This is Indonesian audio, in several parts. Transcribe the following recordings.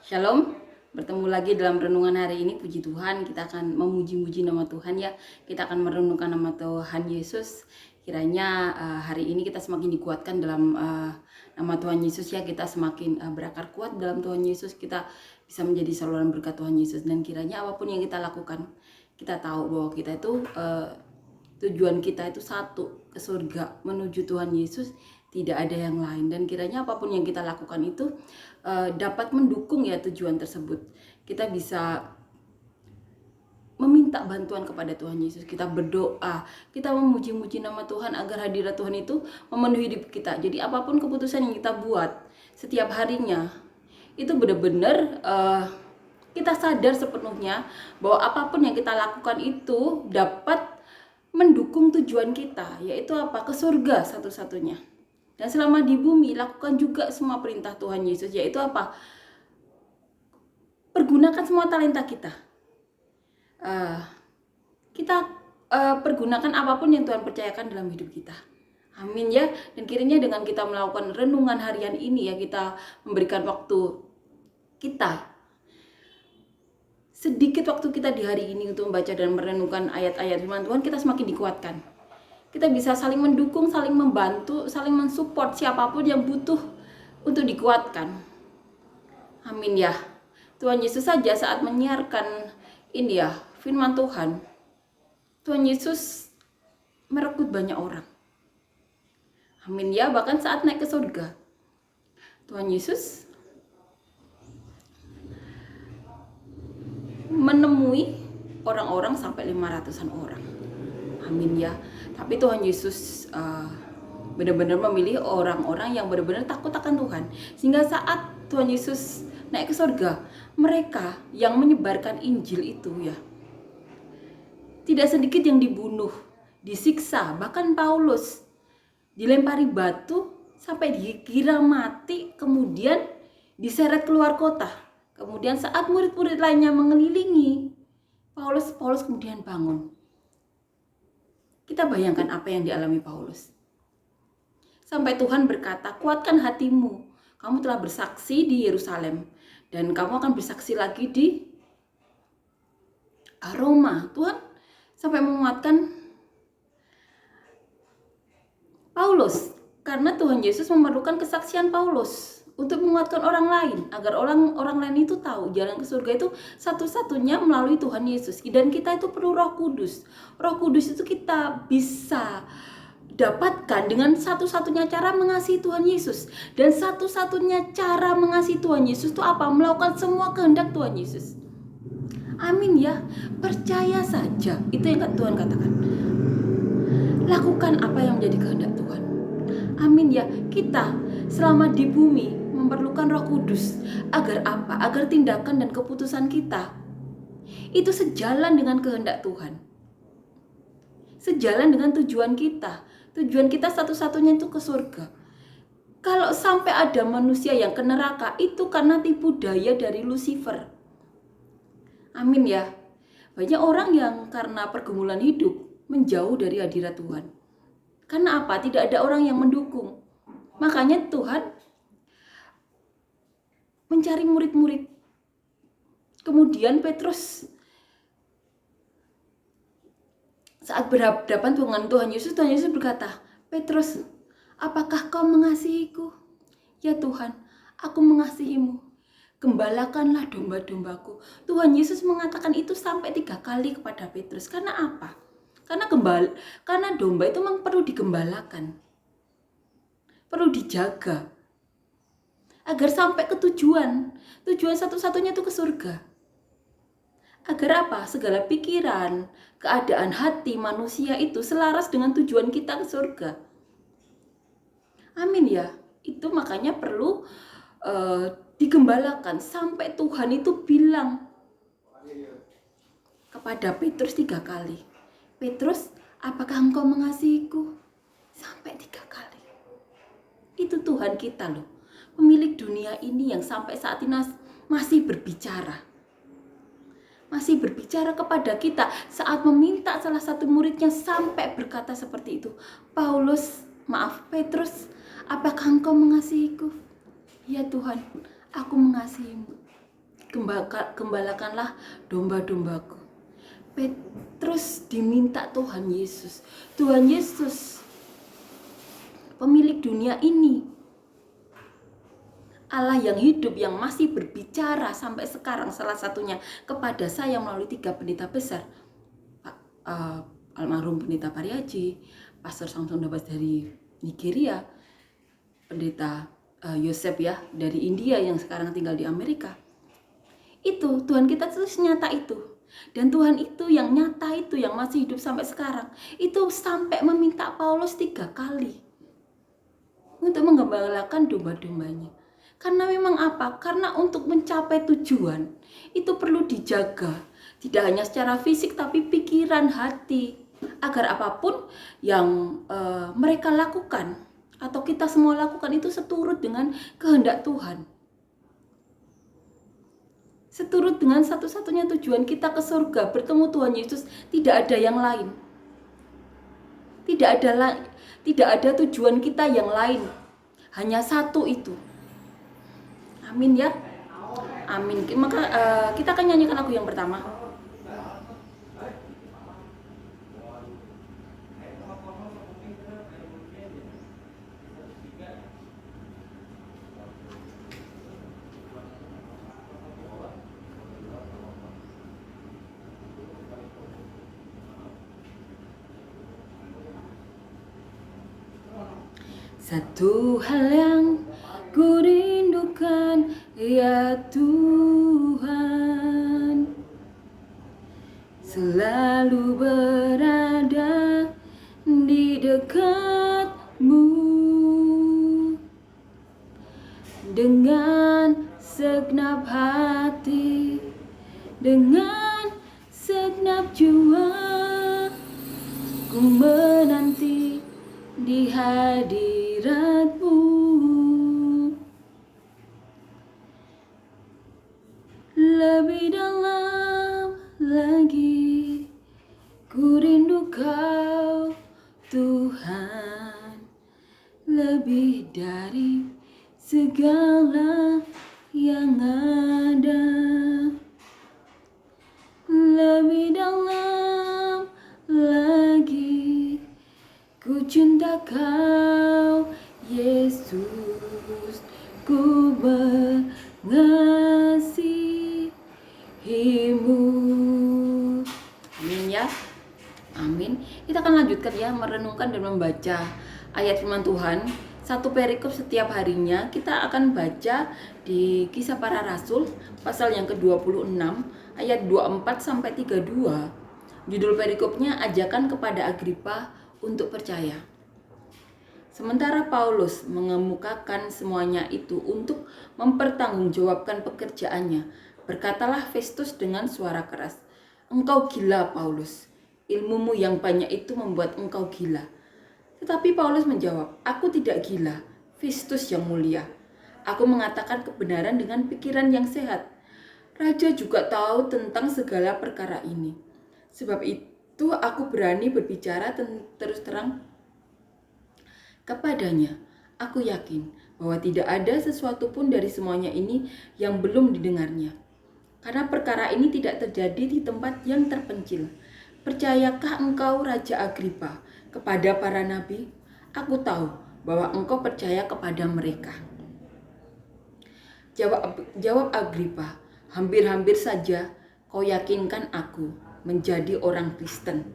Shalom, bertemu lagi dalam renungan hari ini. Puji Tuhan, kita akan memuji-muji nama Tuhan ya. Kita akan merenungkan nama Tuhan Yesus. Kiranya hari ini kita semakin dikuatkan dalam nama Tuhan Yesus ya. Kita semakin berakar kuat dalam Tuhan Yesus. Kita bisa menjadi saluran berkat Tuhan Yesus. Dan kiranya apapun yang kita lakukan, kita tahu bahwa kita itu tujuan kita itu satu, ke surga, menuju Tuhan Yesus, tidak ada yang lain. Dan kiranya apapun yang kita lakukan itu dapat mendukung ya tujuan tersebut. Kita bisa meminta bantuan kepada Tuhan Yesus, kita berdoa, kita memuji-muji nama Tuhan agar hadirat Tuhan itu memenuhi hidup kita. Jadi apapun keputusan yang kita buat setiap harinya, itu benar-benar kita sadar sepenuhnya bahwa apapun yang kita lakukan itu dapat mendukung tujuan kita, yaitu apa? Ke surga satu-satunya. Dan selama di bumi, lakukan juga semua perintah Tuhan Yesus, yaitu apa? Pergunakan semua talenta kita. Kita pergunakan apapun yang Tuhan percayakan dalam hidup kita. Amin ya. Dan kiranya dengan kita melakukan renungan harian ini ya, kita memberikan waktu kita, sedikit waktu kita di hari ini untuk membaca dan merenungkan ayat-ayat firman Tuhan, kita semakin dikuatkan. Kita bisa saling mendukung, saling membantu, saling mensupport siapapun yang butuh untuk dikuatkan. Amin ya. Tuhan Yesus saja saat menyiarkan ini ya, firman Tuhan, Tuhan Yesus merekrut banyak orang. Amin ya. Bahkan saat naik ke surga, Tuhan Yesus menemui orang-orang sampai 500-an orang. Amin ya. Tapi Tuhan Yesus benar-benar memilih orang-orang yang benar-benar takut akan Tuhan. Sehingga saat Tuhan Yesus naik ke surga, mereka yang menyebarkan Injil itu ya, tidak sedikit yang dibunuh, disiksa. Bahkan Paulus dilempari batu sampai dikira mati, kemudian diseret keluar kota. Kemudian saat murid-murid lainnya mengelilingi Paulus kemudian bangun. Kita bayangkan apa yang dialami Paulus. Sampai Tuhan berkata, kuatkan hatimu. Kamu telah bersaksi di Yerusalem dan kamu akan bersaksi lagi di Roma. Tuhan sampai menguatkan Paulus karena Tuhan Yesus memerlukan kesaksian Paulus untuk menguatkan orang lain, agar orang lain itu tahu jalan ke surga itu satu-satunya melalui Tuhan Yesus. Dan kita itu perlu Roh Kudus. Roh Kudus itu kita bisa dapatkan dengan satu-satunya cara mengasihi Tuhan Yesus. Dan satu-satunya cara mengasihi Tuhan Yesus itu apa? Melakukan semua kehendak Tuhan Yesus. Amin ya. Percaya saja. Itu yang Tuhan katakan. Lakukan apa yang menjadi kehendak Tuhan. Amin ya. Kita selama di bumi memerlukan Roh Kudus agar apa? Agar tindakan dan keputusan kita itu sejalan dengan kehendak Tuhan. Sejalan dengan tujuan kita. Tujuan kita satu-satunya itu ke surga. Kalau sampai ada manusia yang ke neraka, itu karena tipu daya dari Lucifer. Amin ya. Banyak orang yang karena pergumulan hidup menjauh dari hadirat Tuhan. Karena apa? Tidak ada orang yang mendukung. Makanya Tuhan mencari murid-murid. Kemudian Petrus saat berhadapan dengan Tuhan Yesus berkata, Petrus, apakah kau mengasihiku? Ya Tuhan, aku mengasihimu. Gembalakanlah domba-dombaku. Tuhan Yesus mengatakan itu sampai 3 kali kepada Petrus. Karena apa? Karena domba itu memang perlu digembalakan. Perlu dijaga. Agar sampai ke tujuan. Tujuan satu-satunya itu ke surga. Agar apa? Segala pikiran, keadaan hati manusia itu selaras dengan tujuan kita ke surga. Amin ya. Itu makanya perlu digembalakan. Sampai Tuhan itu bilang kepada Petrus 3 kali. Petrus, apakah engkau mengasihiku? Sampai 3 kali. Itu Tuhan kita loh. Pemilik dunia ini yang sampai saat ini masih berbicara. Masih berbicara kepada kita saat meminta salah satu muridnya sampai berkata seperti itu. Petrus, apakah engkau mengasihiku? Ya Tuhan, aku mengasihimu. gembalakanlah domba-dombaku. Petrus diminta Tuhan Yesus, pemilik dunia ini, Allah yang hidup, yang masih berbicara sampai sekarang, salah satunya kepada saya melalui 3 pendeta besar, Pak almarhum pendeta Pariaji, Pastor Samson Dabas dari Nigeria, pendeta Yosef ya dari India yang sekarang tinggal di Amerika. Itu Tuhan kita terus nyata itu. Dan Tuhan itu yang nyata itu, yang masih hidup sampai sekarang, itu sampai meminta Paulus 3 kali untuk menggembalakan domba-dombanya. Karena memang apa? Karena untuk mencapai tujuan itu perlu dijaga. Tidak hanya secara fisik tapi pikiran, hati. Agar apapun yang mereka lakukan atau kita semua lakukan itu seturut dengan kehendak Tuhan. Seturut dengan satu-satunya tujuan kita ke surga, bertemu Tuhan Yesus, tidak ada yang lain. Tidak ada tujuan kita yang lain. Hanya satu itu. Amin ya. Amin. Maka kita akan nyanyikan lagu yang pertama. Satu hal yang ku rindukan, ya Tuhan, selalu berada di dekatmu dengan segenap hati, dengan segenap jiwa, ku menanti di hadiratmu. Lebih dalam lagi ku rindu Kau Tuhan, lebih dari segala yang ada. Lebih dalam lagi ku cinta Kau Yesus, ku mengasihimu. Amin ya. Amin. Kita akan lanjutkan ya, merenungkan dan membaca ayat firman Tuhan. Satu perikop setiap harinya kita akan baca di Kisah Para Rasul pasal yang ke-26 ayat 24 sampai 32. Judul perikopnya ajakan kepada Agripa untuk percaya. Sementara Paulus mengemukakan semuanya itu untuk mempertanggungjawabkan pekerjaannya, berkatalah Festus dengan suara keras, "Engkau gila, Paulus. Ilmumu yang banyak itu membuat engkau gila." Tetapi Paulus menjawab, "Aku tidak gila, Festus yang mulia. Aku mengatakan kebenaran dengan pikiran yang sehat. Raja juga tahu tentang segala perkara ini. Sebab itu aku berani berbicara terus terang kepadanya. Aku yakin bahwa tidak ada sesuatu pun dari semuanya ini yang belum didengarnya. Karena perkara ini tidak terjadi di tempat yang terpencil. Percayakah engkau, Raja Agripa, kepada para nabi? Aku tahu bahwa engkau percaya kepada mereka." Jawab Agripa, "Hampir-hampir saja kau yakinkan aku menjadi orang Kristen."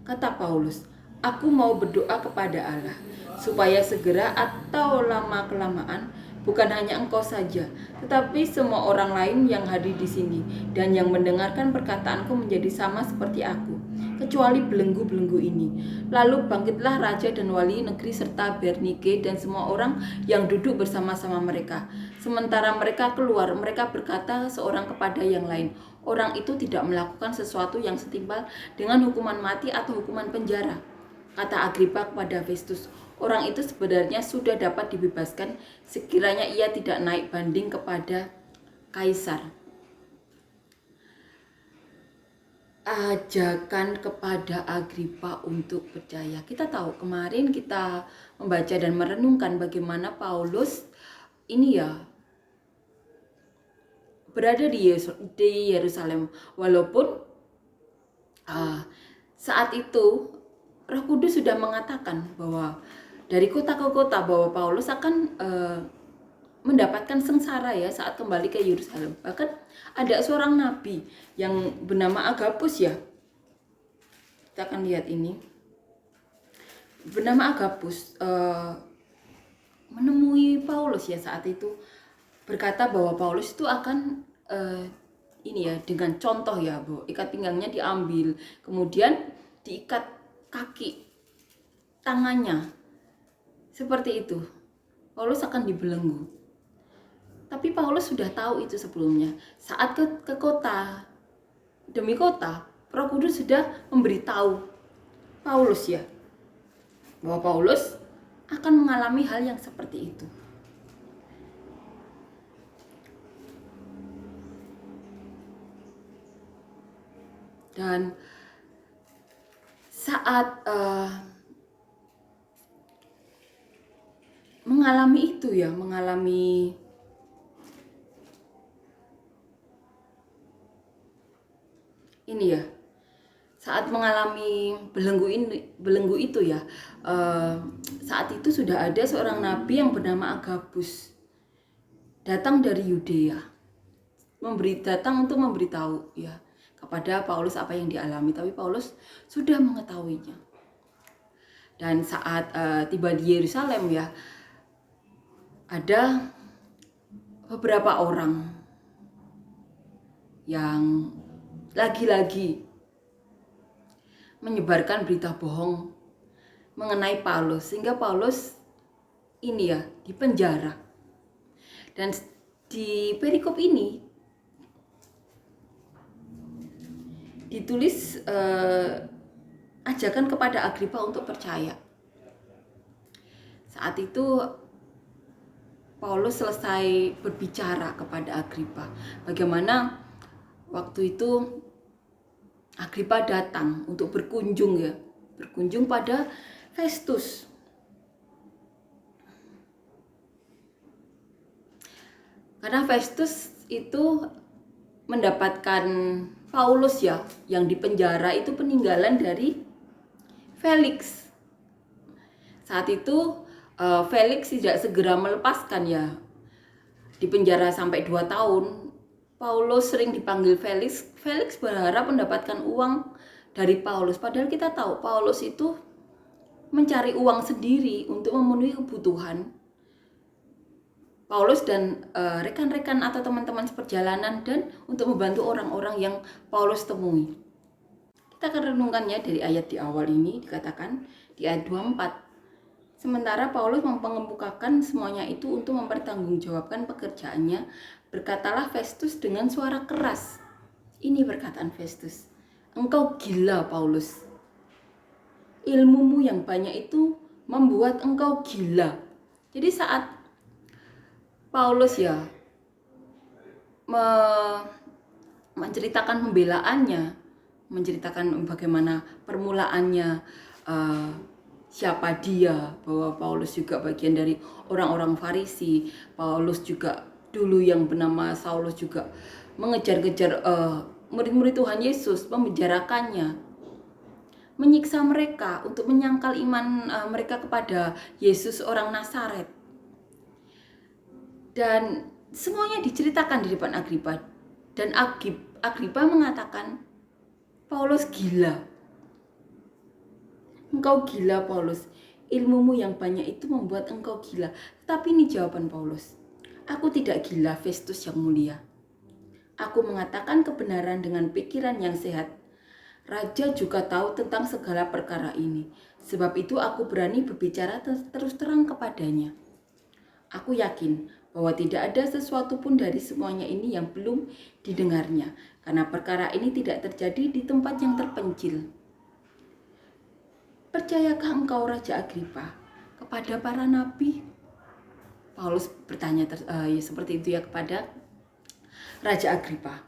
Kata Paulus, "Aku mau berdoa kepada Allah supaya segera atau lama-kelamaan bukan hanya engkau saja, tetapi semua orang lain yang hadir di sini dan yang mendengarkan perkataanku menjadi sama seperti aku, kecuali belenggu-belenggu ini." Lalu bangkitlah raja dan wali negeri serta Bernike dan semua orang yang duduk bersama-sama mereka. Sementara mereka keluar, mereka berkata seorang kepada yang lain, "Orang itu tidak melakukan sesuatu yang setimpal dengan hukuman mati atau hukuman penjara." Kata Agripa kepada Festus, "Orang itu sebenarnya sudah dapat dibebaskan sekiranya ia tidak naik banding kepada Kaisar." Ajakan kepada Agripa untuk percaya. Kita tahu kemarin kita membaca dan merenungkan bagaimana Paulus ini ya berada di Yerusalem. Walaupun saat itu Roh Kudus sudah mengatakan bahwa dari kota ke kota bahwa Paulus akan mendapatkan sengsara ya saat kembali ke Yerusalem. Bahkan ada seorang nabi yang bernama Agabus ya. Kita akan lihat ini. Bernama Agabus menemui Paulus ya saat itu, berkata bahwa Paulus itu akan ini ya, dengan contoh ya, bahwa ikat pinggangnya diambil, kemudian diikat kaki tangannya seperti itu. Paulus akan dibelenggu. Tapi Paulus sudah tahu itu sebelumnya. Saat ke kota demi kota, Roh Kudus sudah memberitahu Paulus ya, bahwa Paulus akan mengalami hal yang seperti itu. Dan saat mengalami itu ya, mengalami ini ya, saat mengalami belenggu itu ya, saat itu sudah ada seorang nabi yang bernama Agabus datang dari Yudea, datang untuk memberitahu ya kepada Paulus apa yang dialami, tapi Paulus sudah mengetahuinya. Dan saat tiba di Yerusalem ya, ada beberapa orang yang lagi-lagi menyebarkan berita bohong mengenai Paulus, sehingga Paulus ini ya dipenjara. Dan di perikop ini ditulis ajakan kepada Agripa untuk percaya. Saat itu Paulus selesai berbicara kepada Agripa bagaimana waktu itu Agripa datang untuk berkunjung pada Festus. Karena Festus itu mendapatkan Paulus ya yang dipenjara itu peninggalan dari Felix. Saat itu Felix tidak segera melepaskan ya, dipenjara sampai 2 tahun. Paulus sering dipanggil Felix. Felix berharap mendapatkan uang dari Paulus. Padahal kita tahu Paulus itu mencari uang sendiri untuk memenuhi kebutuhan Paulus dan rekan-rekan atau teman-teman seperjalanan, dan untuk membantu orang-orang yang Paulus temui. Kita akan renungkannya dari ayat di awal ini, dikatakan di ayat 24. Sementara Paulus mengemukakan semuanya itu untuk mempertanggungjawabkan pekerjaannya, berkatalah Festus dengan suara keras. Ini perkataan Festus. Engkau gila, Paulus. Ilmumu yang banyak itu membuat engkau gila. Jadi saat Paulus ya menceritakan pembelaannya, menceritakan bagaimana permulaannya, siapa dia, bahwa Paulus juga bagian dari orang-orang Farisi. Paulus juga dulu yang bernama Saulus juga mengejar-kejar murid-murid Tuhan Yesus, memenjarakannya, menyiksa mereka untuk menyangkal iman mereka kepada Yesus orang Nazaret. Dan semuanya diceritakan di depan Agripa. Dan Agripa mengatakan, Paulus gila. Engkau gila, Paulus. Ilmumu yang banyak itu membuat engkau gila. Tapi ini jawaban Paulus. Aku tidak gila, Festus yang mulia. Aku mengatakan kebenaran dengan pikiran yang sehat. Raja juga tahu tentang segala perkara ini. Sebab itu aku berani berbicara terus terang kepadanya. Aku yakin bahwa tidak ada sesuatu pun dari semuanya ini yang belum didengarnya. Karena perkara ini tidak terjadi di tempat yang terpencil. Percayakah engkau, Raja Agripa, kepada para nabi? Paulus bertanya seperti itu ya kepada Raja Agripa.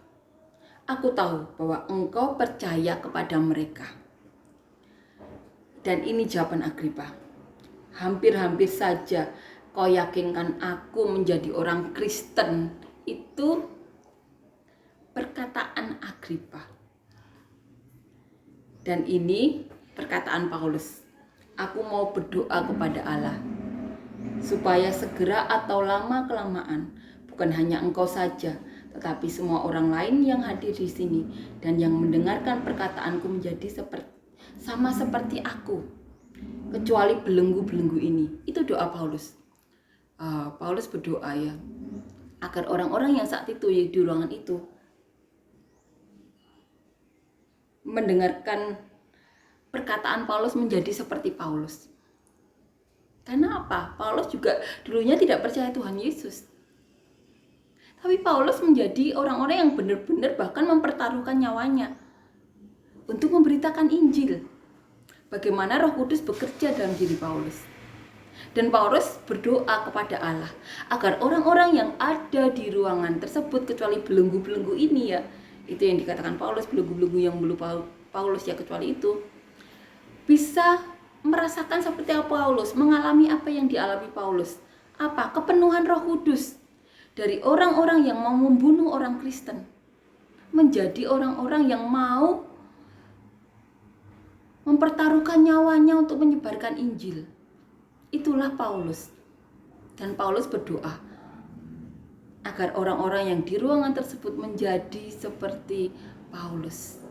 Aku tahu bahwa engkau percaya kepada mereka. Dan ini jawaban Agripa. Hampir-hampir saja kau yakinkan aku menjadi orang Kristen. Itu Agripa. Dan ini perkataan Paulus. Aku mau berdoa kepada Allah supaya segera atau lama-kelamaan bukan hanya engkau saja, tetapi semua orang lain yang hadir di sini dan yang mendengarkan perkataanku menjadi sama seperti aku, kecuali belenggu-belenggu ini. Itu doa Paulus. Paulus berdoa ya, agar orang-orang yang saat itu di ruangan itu mendengarkan perkataan Paulus menjadi seperti Paulus. Karena apa? Paulus juga dulunya tidak percaya Tuhan Yesus. Tapi Paulus menjadi orang-orang yang benar-benar bahkan mempertaruhkan nyawanya untuk memberitakan Injil. Bagaimana Roh Kudus bekerja dalam diri Paulus. Dan Paulus berdoa kepada Allah agar orang-orang yang ada di ruangan tersebut, kecuali belenggu-belenggu ini ya, itu yang dikatakan Paulus, belenggu-belenggu yang belum Paulus ya, kecuali itu, bisa merasakan seperti apa Paulus, mengalami apa yang dialami Paulus. Apa? Kepenuhan Roh Kudus dari orang-orang yang mau membunuh orang Kristen menjadi orang-orang yang mau mempertaruhkan nyawanya untuk menyebarkan Injil. Itulah Paulus. Dan Paulus berdoa agar orang-orang yang di ruangan tersebut menjadi seperti Paulus.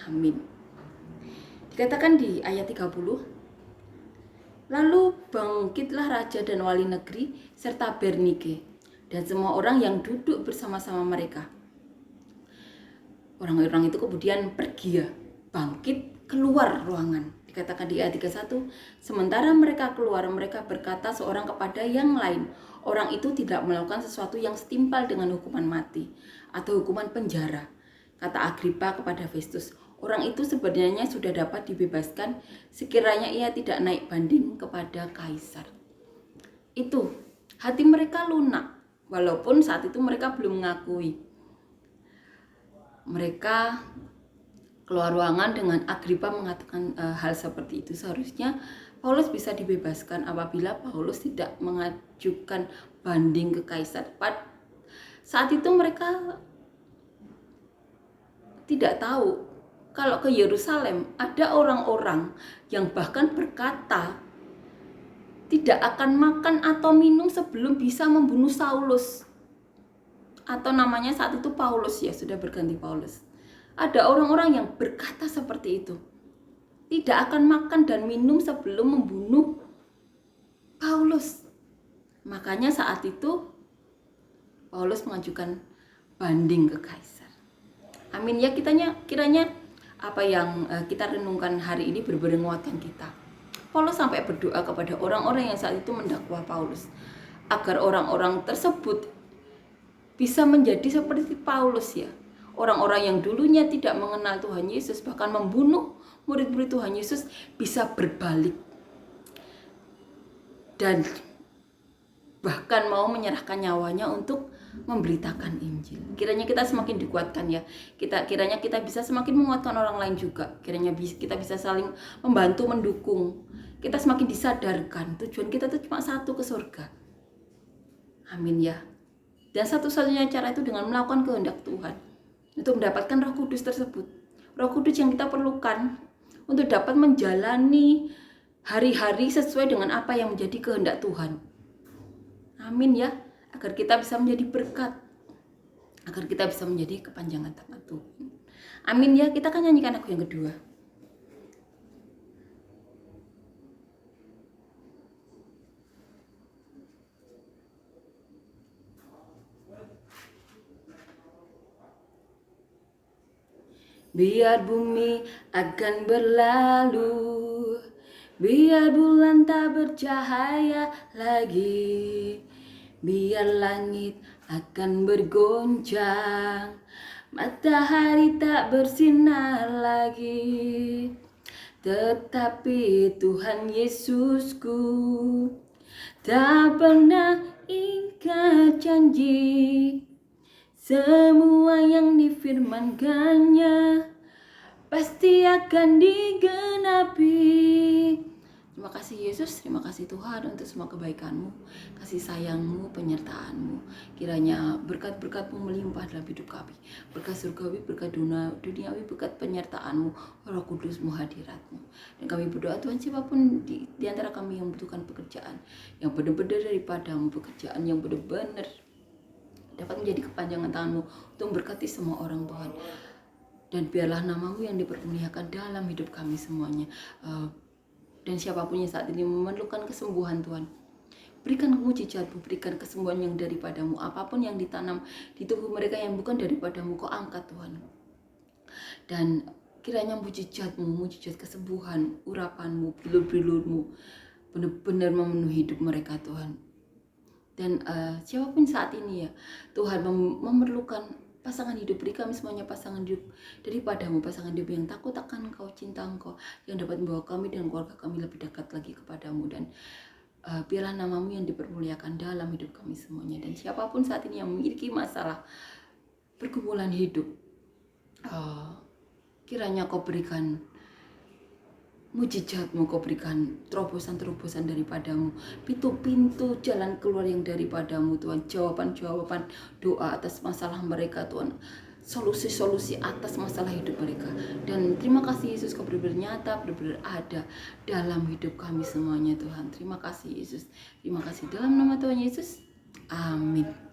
Amin. Dikatakan di ayat 30, lalu bangkitlah raja dan wali negeri serta Bernike dan semua orang yang duduk bersama-sama mereka. Orang-orang itu kemudian pergi ya, bangkit keluar ruangan. Dikatakan di ayat 31, sementara mereka keluar, mereka berkata seorang kepada yang lain, orang itu tidak melakukan sesuatu yang setimpal dengan hukuman mati atau hukuman penjara. Kata Agripa kepada Festus, orang itu sebenarnya sudah dapat dibebaskan sekiranya ia tidak naik banding kepada kaisar. Itu, hati mereka lunak. Walaupun saat itu mereka belum mengakui. Mereka keluar ruangan dengan Agripa mengatakan hal seperti itu. Seharusnya Paulus bisa dibebaskan apabila Paulus tidak mengajukan banding ke kaisar. Saat itu mereka tidak tahu kalau ke Yerusalem ada orang-orang yang bahkan berkata tidak akan makan atau minum sebelum bisa membunuh Saulus. Atau namanya saat itu Paulus ya, sudah berganti Paulus. Ada orang-orang yang berkata seperti itu. Tidak akan makan dan minum sebelum membunuh Paulus. Makanya saat itu Paulus mengajukan banding ke kaisar. Amin ya, kiranya apa yang kita renungkan hari ini benar-benar menguatkan kita. Paulus sampai berdoa kepada orang-orang yang saat itu mendakwa Paulus agar orang-orang tersebut bisa menjadi seperti Paulus ya. Orang-orang yang dulunya tidak mengenal Tuhan Yesus, bahkan membunuh murid-murid Tuhan Yesus, bisa berbalik dan bahkan mau menyerahkan nyawanya untuk memberitakan Injil. Kiranya kita semakin dikuatkan ya. Kiranya kita bisa semakin menguatkan orang lain juga. Kiranya kita bisa saling membantu, mendukung. Kita semakin disadarkan tujuan kita itu cuma satu, ke surga. Amin ya. Dan satu-satunya cara itu dengan melakukan kehendak Tuhan untuk mendapatkan Roh Kudus tersebut. Roh Kudus yang kita perlukan untuk dapat menjalani hari-hari sesuai dengan apa yang menjadi kehendak Tuhan. Amin ya, agar kita bisa menjadi berkat, agar kita bisa menjadi kepanjangan tangan Tuhan. Amin ya, kita akan nyanyikan lagu yang kedua. Biar bumi akan berlalu, biar bulan tak bercahaya lagi, biar langit akan bergoncang, matahari tak bersinar lagi. Tetapi Tuhan Yesusku tak pernah ingkar janji. Semua yang difirmankannya pasti akan digenapi. Terima kasih Yesus, terima kasih Tuhan untuk semua kebaikan-Mu, kasih sayang-Mu, penyertaan-Mu. Kiranya berkat-berkat-Mu melimpah dalam hidup kami. Berkat surgawi, berkat duniawi, berkat penyertaan-Mu, Roh Kudus-Mu, hadirat-Mu. Dan kami berdoa Tuhan, siapapun di antara kami yang membutuhkan pekerjaan yang benar-benar daripada-Mu, pekerjaan yang benar-benar dapat menjadi kepanjangan tangan-Mu untuk memberkati semua orang Tuhan. Dan biarlah nama-Mu yang dipermuliakan dalam hidup kami semuanya. Dan siapapun yang saat ini memerlukan kesembuhan Tuhan, berikan mujizat-Mu, berikan kesembuhan yang daripada-Mu. Apapun yang ditanam di tubuh mereka yang bukan daripada-Mu, Kau angkat Tuhan. Dan kiranya mujizat-Mu, mujizat kesembuhan, urapan-Mu, bilur-bilur-Mu benar-benar memenuhi hidup mereka Tuhan. Dan siapapun saat ini ya Tuhan memerlukan pasangan hidup, beri kami semuanya pasangan hidup daripada-Mu, pasangan hidup yang takut akan Engkau, cinta Engkau, yang dapat membawa kami dan keluarga kami lebih dekat lagi kepada-Mu. Dan biarlah nama-Mu yang dipermuliakan dalam hidup kami semuanya. Dan siapapun saat ini yang memiliki masalah pergumulan hidup, kiranya Kau berikan mujizat-Mu, Kau berikan terobosan-terobosan daripada-Mu, pintu-pintu jalan keluar yang daripada-Mu Tuhan, jawaban-jawaban doa atas masalah mereka Tuhan, solusi-solusi atas masalah hidup mereka. Dan terima kasih Yesus, Kau benar-benar nyata, benar-benar ada dalam hidup kami semuanya Tuhan. Terima kasih Yesus, terima kasih dalam nama Tuhan Yesus, amin.